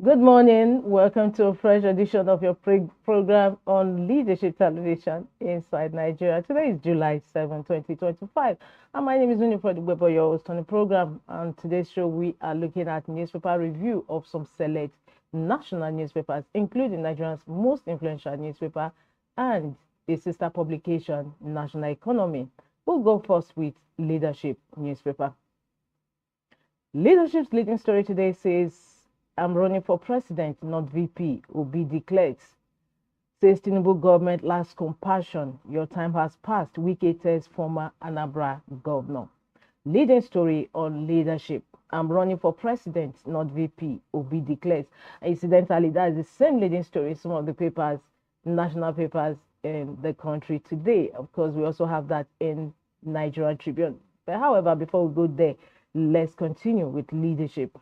Good morning. Welcome to a fresh edition of your program on Leadership Television Inside Nigeria. Today is July 7, 2025. And my name is Winifred Webo, your host on the program. On today's show, we are looking at newspaper review of some select national newspapers, including Nigeria's most influential newspaper and the sister publication, National Economy. We'll go first with Leadership newspaper. Leadership's leading story today says, "I'm running for president, not VP," Obi declares. Says Tinubu government lacks compassion. Your time has passed. Wike tells former Anambra governor. Leading story on Leadership. "I'm running for president, not VP," Obi declares. Incidentally, that is the same leading story some of the papers, national papers in the country today. Of course, we also have that in Nigeria Tribune. But however, before we go there, let's continue with Leadership.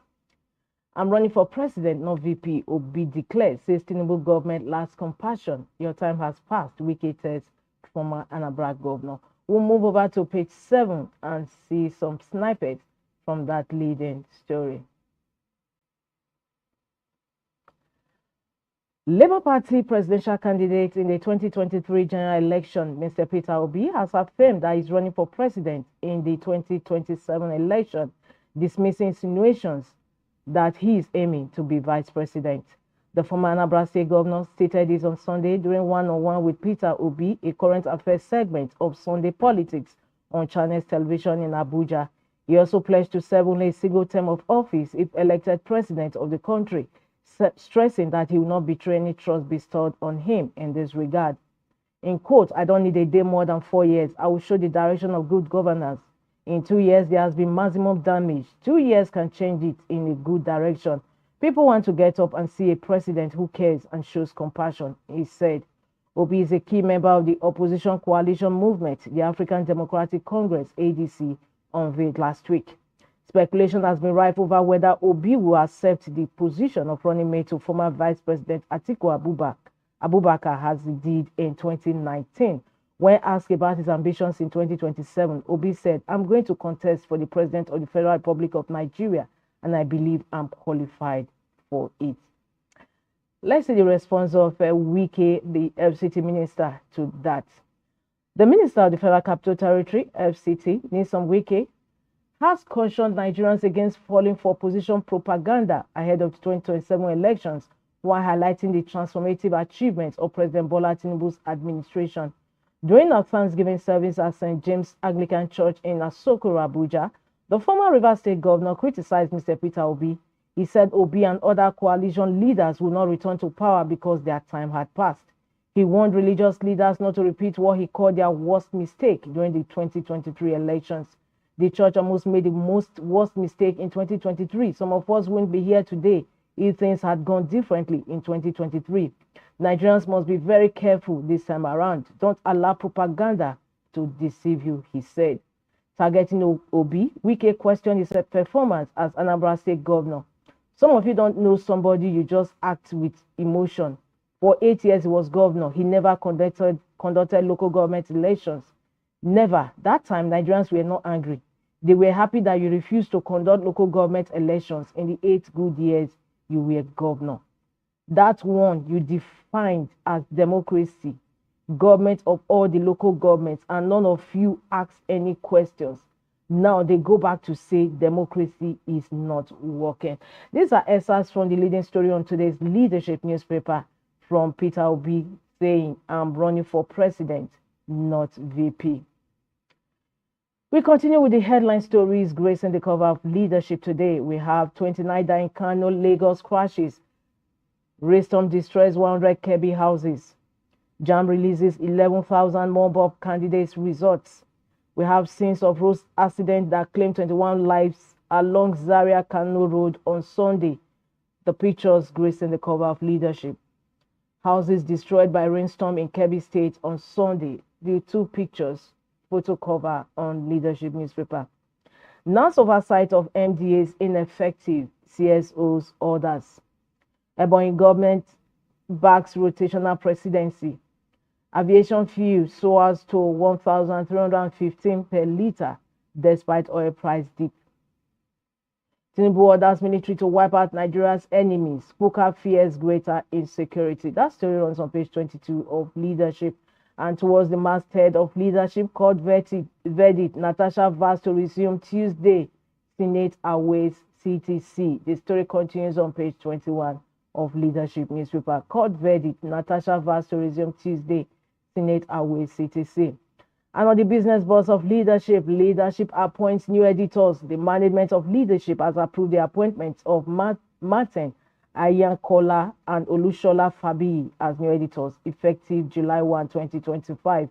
"I'm running for president, not VP," Obi declares. Says Tinubu government lacks compassion. Your time has passed. Wike tells former Anambra governor. We'll move over to page 7 and see some snippets from that leading story. Labour Party presidential candidate in the 2023 general election, Mr. Peter Obi, has affirmed that he's running for president in the 2027 election, dismissing insinuations that he is aiming to be vice president. The former Anambra State governor stated this on Sunday during one-on-one with Peter Obi, a current affairs segment of Sunday Politics on Channels Television in Abuja. He also pledged to serve only a single term of office if elected president of the country, stressing that he will not betray any trust bestowed on him in this regard. In quote, "I don't need a day more than 4 years. I will show the direction of good governance. In 2 years, there has been maximum damage. 2 years can change it in a good direction. People want to get up and see a president who cares and shows compassion," he said. Obi is a key member of the opposition coalition movement, the African Democratic Congress, ADC, unveiled last week. Speculation has been rife over whether Obi will accept the position of running mate to former Vice President Atiku Abubakar, as he did in 2019. When asked about his ambitions in 2027, Obi said, "I'm going to contest for the President of the Federal Republic of Nigeria, and I believe I'm qualified for it." Let's see the response of Wike, the FCT minister, to that. The minister of the Federal Capital Territory, FCT, Nyesom Wike, has cautioned Nigerians against falling for opposition propaganda ahead of the 2027 elections, while highlighting the transformative achievements of President Bola Tinubu's administration. During a Thanksgiving service at St. James Anglican Church in Asokoro, Abuja, the former Rivers State governor criticized Mr. Peter Obi. He said Obi and other coalition leaders will not return to power because their time had passed. He warned religious leaders not to repeat what he called their worst mistake during the 2023 elections. The church almost made the worst mistake in 2023. Some of us wouldn't be here today if things had gone differently in 2023. Nigerians must be very careful this time around. Don't allow propaganda to deceive you, he said. Targeting Obi, Wike questioned his performance as Anambra State governor. "Some of you don't know somebody, you just act with emotion. For 8 years he was governor. He never conducted local government elections. Never. That time, Nigerians were not angry. They were happy that you refused to conduct local government elections in the 8 good years you were governor. That one you defined as democracy, government of all the local governments, and none of you asked any questions. Now they go back to say democracy is not working." These are excerpts from the leading story on today's Leadership newspaper from Peter Obi saying, "I'm running for president, not VP." We continue with the headline stories gracing the cover of Leadership today. We have 29 dying Kano, Lagos crashes. Rainstorm destroys 100 KB houses. JAMB releases 11,000 more Bob candidates results. We have scenes of road accident that claimed 21 lives along Zaria Kano Road on Sunday. The pictures gracing the cover of Leadership. Houses destroyed by rainstorm in Kebbi State on Sunday. The two pictures, photo cover on Leadership newspaper. NAS oversight of MDA's ineffective, CSO's orders. Ebonyi government backs rotational presidency. Aviation fuel soars to 1,315 per litre despite oil price dip. Tinubu orders military to wipe out Nigeria's enemies. Spooker fears greater insecurity. That story runs on page 22 of Leadership. And towards the masthead of Leadership, court verdict, Natasha vows to resume Tuesday. Senate awaits CTC. The story continues on page 21 of Leadership newspaper. Court verdict, Natasha vows to resume Tuesday. Senate awaits CTC. And on the business boss of Leadership, Leadership appoints new editors. The management of Leadership has approved the appointments of Martin Ayankola and Olushola Fabi as new editors, effective July 1, 2025.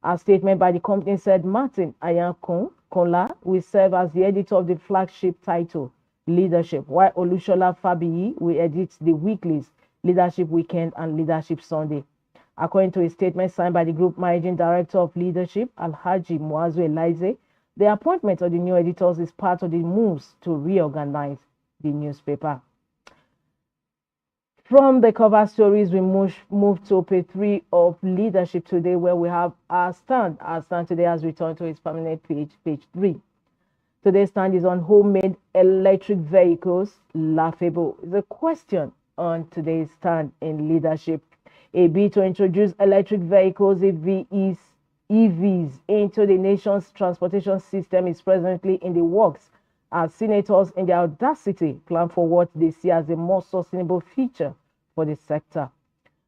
A statement by the company said Martin Ayankola will serve as the editor of the flagship title, Leadership, while Olushola Fabi will edit the weeklies, Leadership Weekend and Leadership Sunday. According to a statement signed by the Group Managing Director of Leadership, Alhaji Muazu Elize, the appointment of the new editors is part of the moves to reorganize the newspaper. From the cover stories, we move to page 3 of Leadership today, where we have our stand. Our stand today has returned to its permanent page, page 3. Today's stand is on homemade electric vehicles, laughable. It's a question on today's stand in Leadership. A bid to introduce electric vehicles, EVs, into the nation's transportation system is presently in the works as senators in their audacity plan for what they see as a more sustainable future for the sector.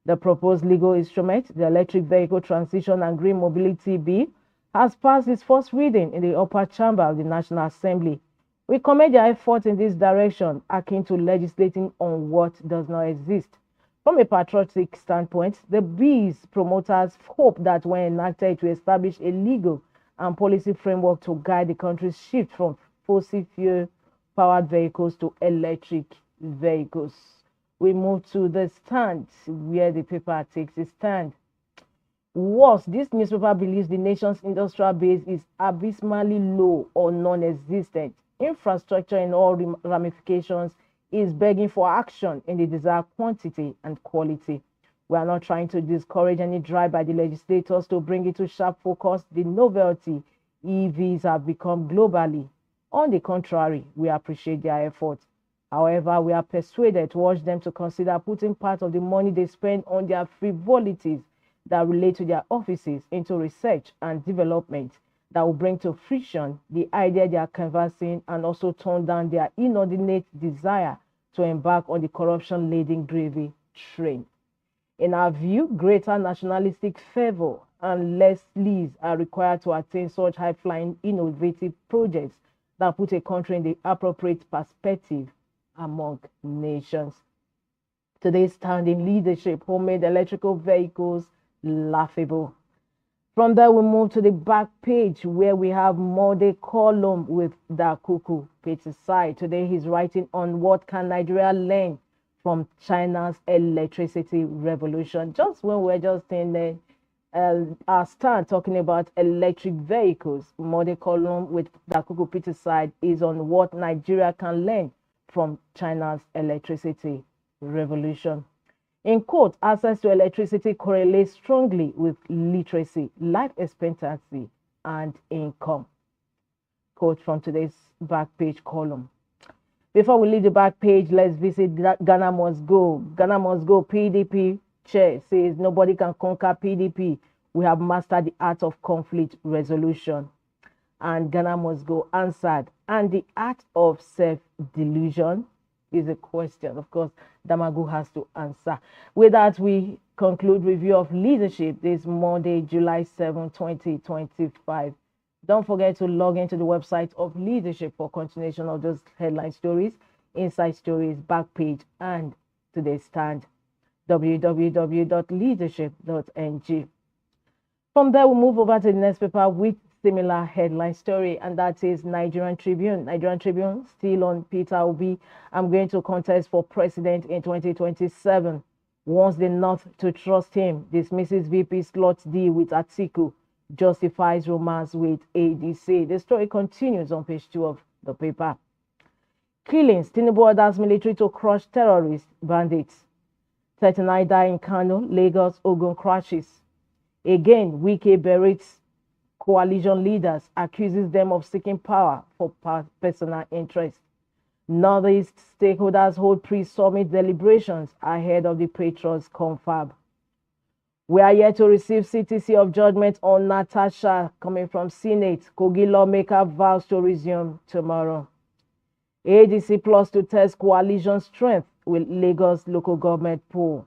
The proposed legal instrument, the Electric Vehicle Transition and Green Mobility Bill, has passed its first reading in the upper chamber of the National Assembly. We commend their effort in this direction, akin to legislating on what does not exist. From a patriotic standpoint, the bill's promoters hope that when enacted, it will establish a legal and policy framework to guide the country's shift from fossil fuel-powered vehicles to electric vehicles. We move to the stand, where the paper takes a stand. Worse, this newspaper believes the nation's industrial base is abysmally low or non-existent. Infrastructure in all ramifications is begging for action in the desired quantity and quality. We are not trying to discourage any drive by the legislators to bring into sharp focus the novelty EVs have become globally. On the contrary, we appreciate their efforts. However, we are persuaded to urge them to consider putting part of the money they spend on their frivolities that relate to their offices into research and development that will bring to fruition the idea they are canvassing and also tone down their inordinate desire to embark on the corruption-laden gravy train. In our view, greater nationalistic fervor and less sleaze are required to attain such high-flying, innovative projects that put a country in the appropriate perspective among nations. Today's standing Leadership, homemade electrical vehicles, laughable. From there, we move to the back page where we have Mode column with Dakuku Petisai. Today, he's writing on what can Nigeria learn from China's electricity revolution. Just when we're just in our stand talking about electric vehicles, Mode column with Dakuku Petisai is on what Nigeria can learn from China's electricity revolution. In quote, access to electricity correlates strongly with literacy, life expectancy, and income. Quote from today's back page column. Before we leave the back page, let's visit Ghana Must Go. Ghana Must Go PDP chair says nobody can conquer PDP. We have mastered the art of conflict resolution. And Ghana Must Go answered, and the art of self-delusion is a question. Of course, Damagu has to answer. With that, we conclude review of Leadership this Monday, July 7, 2025. Don't forget to log into the website of Leadership for continuation of those headline stories, inside stories, back page, and today's stand, www.leadership.ng. From there, we'll move over to the next paper with similar headline story, and that is Nigerian Tribune. Nigerian Tribune still on Peter Obi. I'm going to contest for president in 2027. wants the North to trust him, dismisses VP slot deal with Atiku, justifies romance with ADC. The story continues on page 2 of the paper. Killings, Tinubu orders military to crush terrorist bandits. 39 die in Kano, Lagos, Ogun crashes. Again, Wike berates coalition leaders, accuses them of seeking power for personal interest. Northeast stakeholders hold pre-summit deliberations ahead of the Patriots confab. We are yet to receive CTC of judgment on Natasha coming from Senate. Kogi lawmaker vows to resume tomorrow. ADC plus to test coalition strength with Lagos local government poll.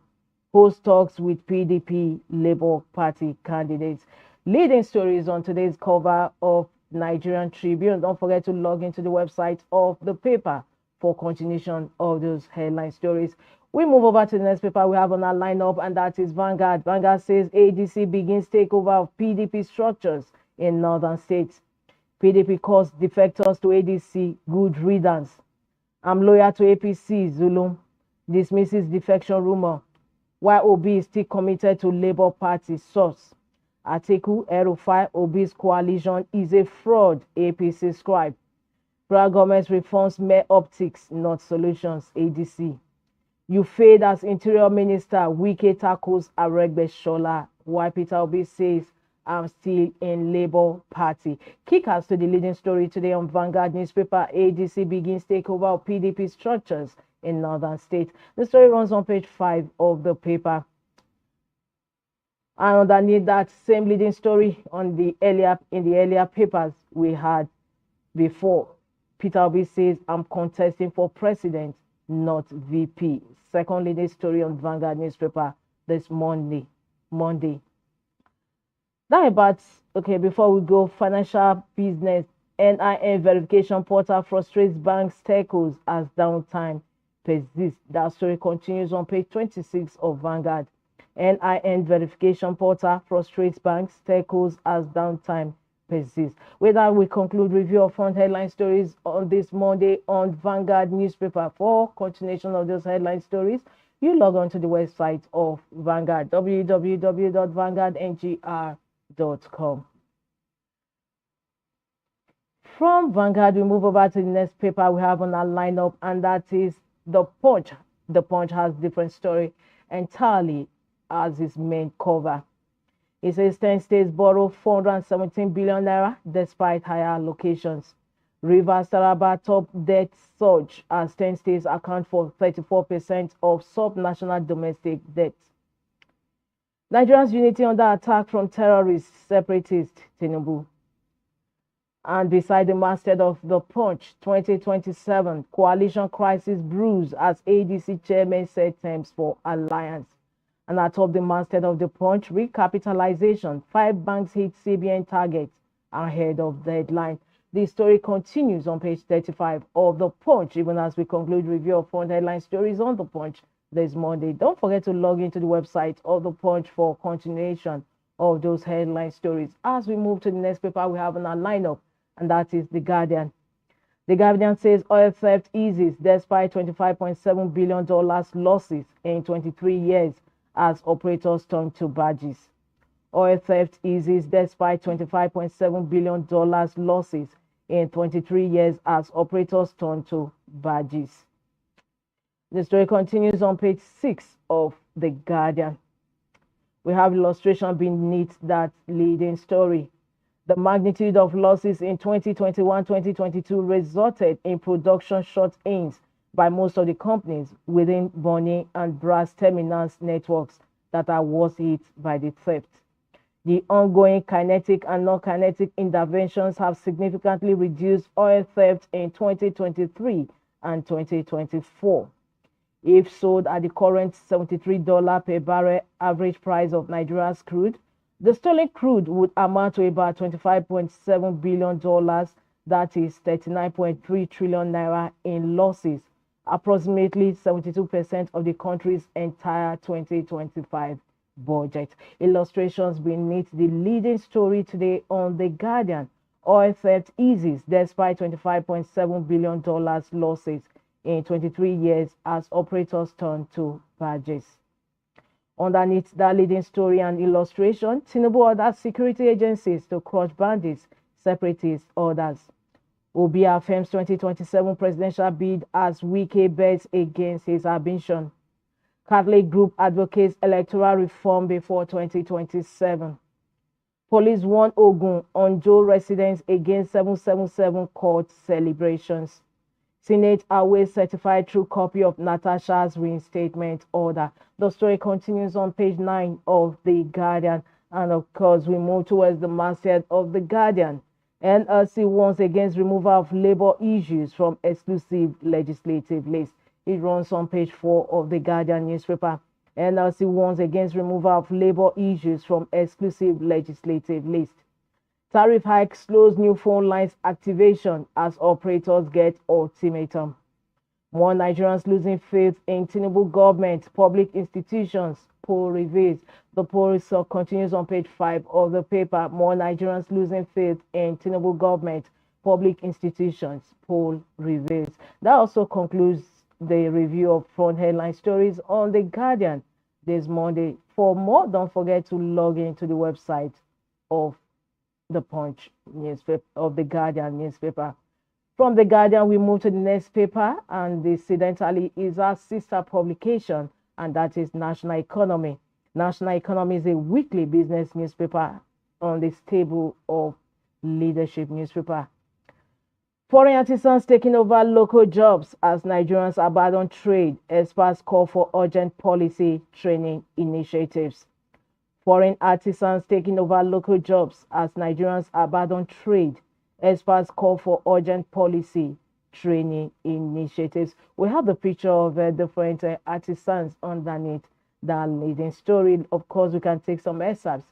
Host talks with PDP Labour Party candidates. Leading stories on today's cover of Nigerian Tribune. Don't forget to log into the website of the paper for continuation of those headline stories. We move over to the next paper we have on our lineup, and that is Vanguard. Vanguard says ADC begins takeover of PDP structures in northern states. PDP calls defectors to ADC good riddance. I'm loyal to APC, Zulum dismisses defection rumor, while Obi is still committed to Labour Party source. Atiku, El-Rufai, Obi's coalition is a fraud, APC scribe. Federal government reforms mere optics, not solutions, ADC. You failed as Interior Minister, Wike tackles Aregbesola, while Peter Obi says, I'm still in Labour Party. Kickers to the leading story today on Vanguard newspaper. ADC begins takeover of PDP structures in northern states. The story runs on page 5 of the paper. And underneath that same leading story in the earlier papers we had before, Peter Obi says, I'm contesting for president, not VP. Second leading story on Vanguard newspaper this Monday. That about, okay, before we go, financial business, NIN verification portal frustrates banks, telcos as downtime persists. That story continues on page 26 of Vanguard. NIN verification portal frustrates banks, telcos as downtime persists. With that, we conclude review of front headline stories on this Monday on Vanguard newspaper. For continuation of those headline stories, you log on to the website of Vanguard, www.vanguardngr.com. From Vanguard, we move over to the next paper we have on our lineup, and that is The Punch. The Punch has different story entirely as its main cover. It says 10 states borrow 417 billion naira despite higher allocations. Rivers Taraba top debt surge as 10 states account for 34% of sub-national domestic debt. Nigeria's unity under attack from terrorists, separatists, Tinubu. And beside the masthead of The Punch, 2027 coalition crisis brews as ADC chairman set terms for alliance. And atop the masthead of The Punch, recapitalization, 5 banks hit CBN targets ahead of deadline. The story continues on page 35 of The Punch, even as we conclude review of front headline stories on The Punch this Monday. Don't forget to log into the website of The Punch for continuation of those headline stories. As we move to the next paper we have on our lineup, and that is The Guardian. The Guardian says oil theft eases despite $25.7 billion losses in 23 years as operators turn to badges. Oil theft eases despite $25.7 billion losses in 23 years as operators turn to badges. The story continues on page 6 of The Guardian. We have illustration beneath that leading story. The magnitude of losses in 2021-2022 resulted in production shut-ins by most of the companies within Bonny and Brass Terminals networks that are worst hit by the theft. The ongoing kinetic and non-kinetic interventions have significantly reduced oil theft in 2023 and 2024. If sold at the current $73 per barrel average price of Nigeria's crude, the stolen crude would amount to about $25.7 billion, that is 39.3 trillion naira in losses, approximately 72% of the country's entire 2025 budget. Illustrations beneath the leading story today on The Guardian. Oil theft eases despite $25.7 billion losses in 23 years as operators turn to badges. Underneath that leading story and illustration, Tinubu orders security agencies to crush bandits, separatist orders. Obi affirms 2027 presidential bid as Wike bets against his ambition. Catholic group advocates electoral reform before 2027. Police warn Ogun on Joe residents against 777 court celebrations. Senate awaits certified true copy of Natasha's reinstatement order. The story continues on page 9 of The Guardian. And of course, we move towards the masthead of The Guardian. NLC warns against removal of labor issues from exclusive legislative list. It runs on page 4 of The Guardian newspaper. NLC warns against removal of labor issues from exclusive legislative list. Tariff hike slows new phone lines activation as operators get ultimatum. More Nigerians losing faith in Tinubu government, public institutions, poll reveals. The poll result continues on page 5 of the paper. More Nigerians losing faith in Tinubu government, public institutions, poll reveals. That also concludes the review of front headline stories on The Guardian this Monday. For more, don't forget to log into the website of the Punch newspaper, of The Guardian newspaper. From The Guardian, we move to the next paper, and incidentally is our sister publication, and that is National Economy. National Economy is a weekly business newspaper on the stable of Leadership newspaper. Foreign artisans taking over local jobs as Nigerians abandon trade. Experts call for urgent policy training initiatives. Foreign artisans taking over local jobs as Nigerians abandon trade. Experts call for urgent policy training initiatives. We have the picture of different artisans underneath that leading story. Of course, we can take some excerpts.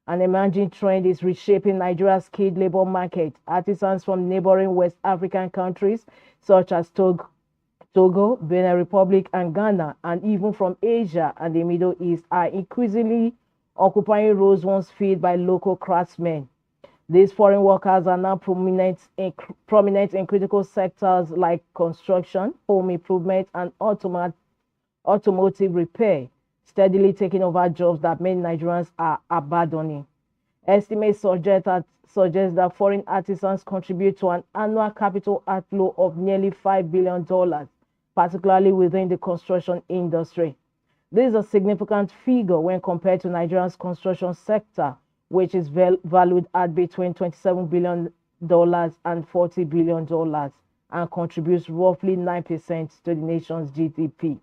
An emerging trend is reshaping Nigeria's skilled labor market. Artisans from neighboring West African countries such as Togo, Benin Republic, and Ghana, and even from Asia and the Middle East are increasingly occupying roles once filled by local craftsmen. These foreign workers are now prominent in critical sectors like construction, home improvement, and automotive repair, steadily taking over jobs that many Nigerians are abandoning. Estimates suggest that foreign artisans contribute to an annual capital outflow of nearly $5 billion, particularly within the construction industry. This is a significant figure when compared to Nigeria's construction sector, which is valued at between $27 billion and $40 billion and contributes roughly 9% to the nation's GDP.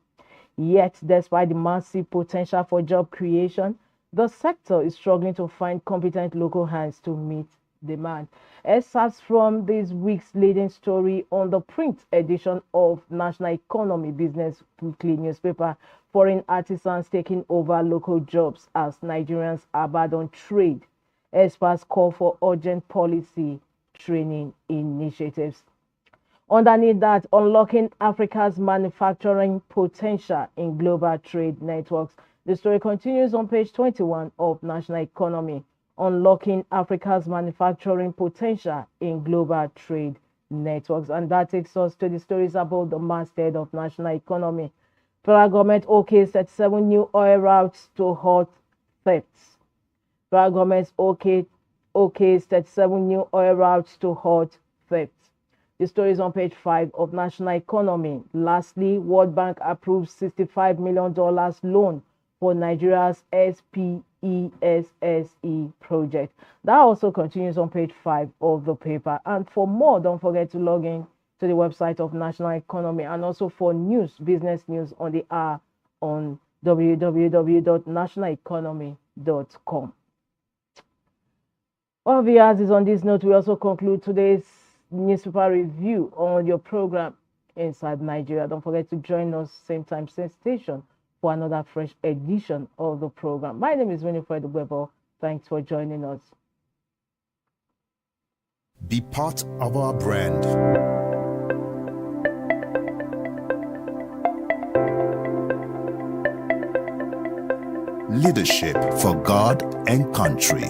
Yet, despite the massive potential for job creation, the sector is struggling to find competent local hands to meet demand. Excerpts from this week's leading story on the print edition of National Economy Business Weekly newspaper. Foreign artisans taking over local jobs as Nigerians abandon trade. Experts call for urgent policy training initiatives. Underneath that, unlocking Africa's manufacturing potential in global trade networks. The story continues on page 21 of National Economy. Unlocking Africa's manufacturing potential in global trade networks. And that takes us to the stories about the masthead of National Economy. Federal government okays 37 new oil routes to halt thefts. Federal government okays 37 new oil routes to halt thefts. The story is on page 5 of National Economy. Lastly, World Bank approves $65 million loan for Nigeria's SPESSE project. That also continues on page 5 of the paper. And for more, don't forget to log in to the website of National Economy, and also for news, business news on the hour on www.nationaleconomy.com. Well, viewers, is on this note, we also conclude today's newspaper review on your program Inside Nigeria. Don't forget to join us same time, same station for another fresh edition of the program. My name is Winifred Webo. Thanks for joining us. Be part of our brand. Leadership for God and country.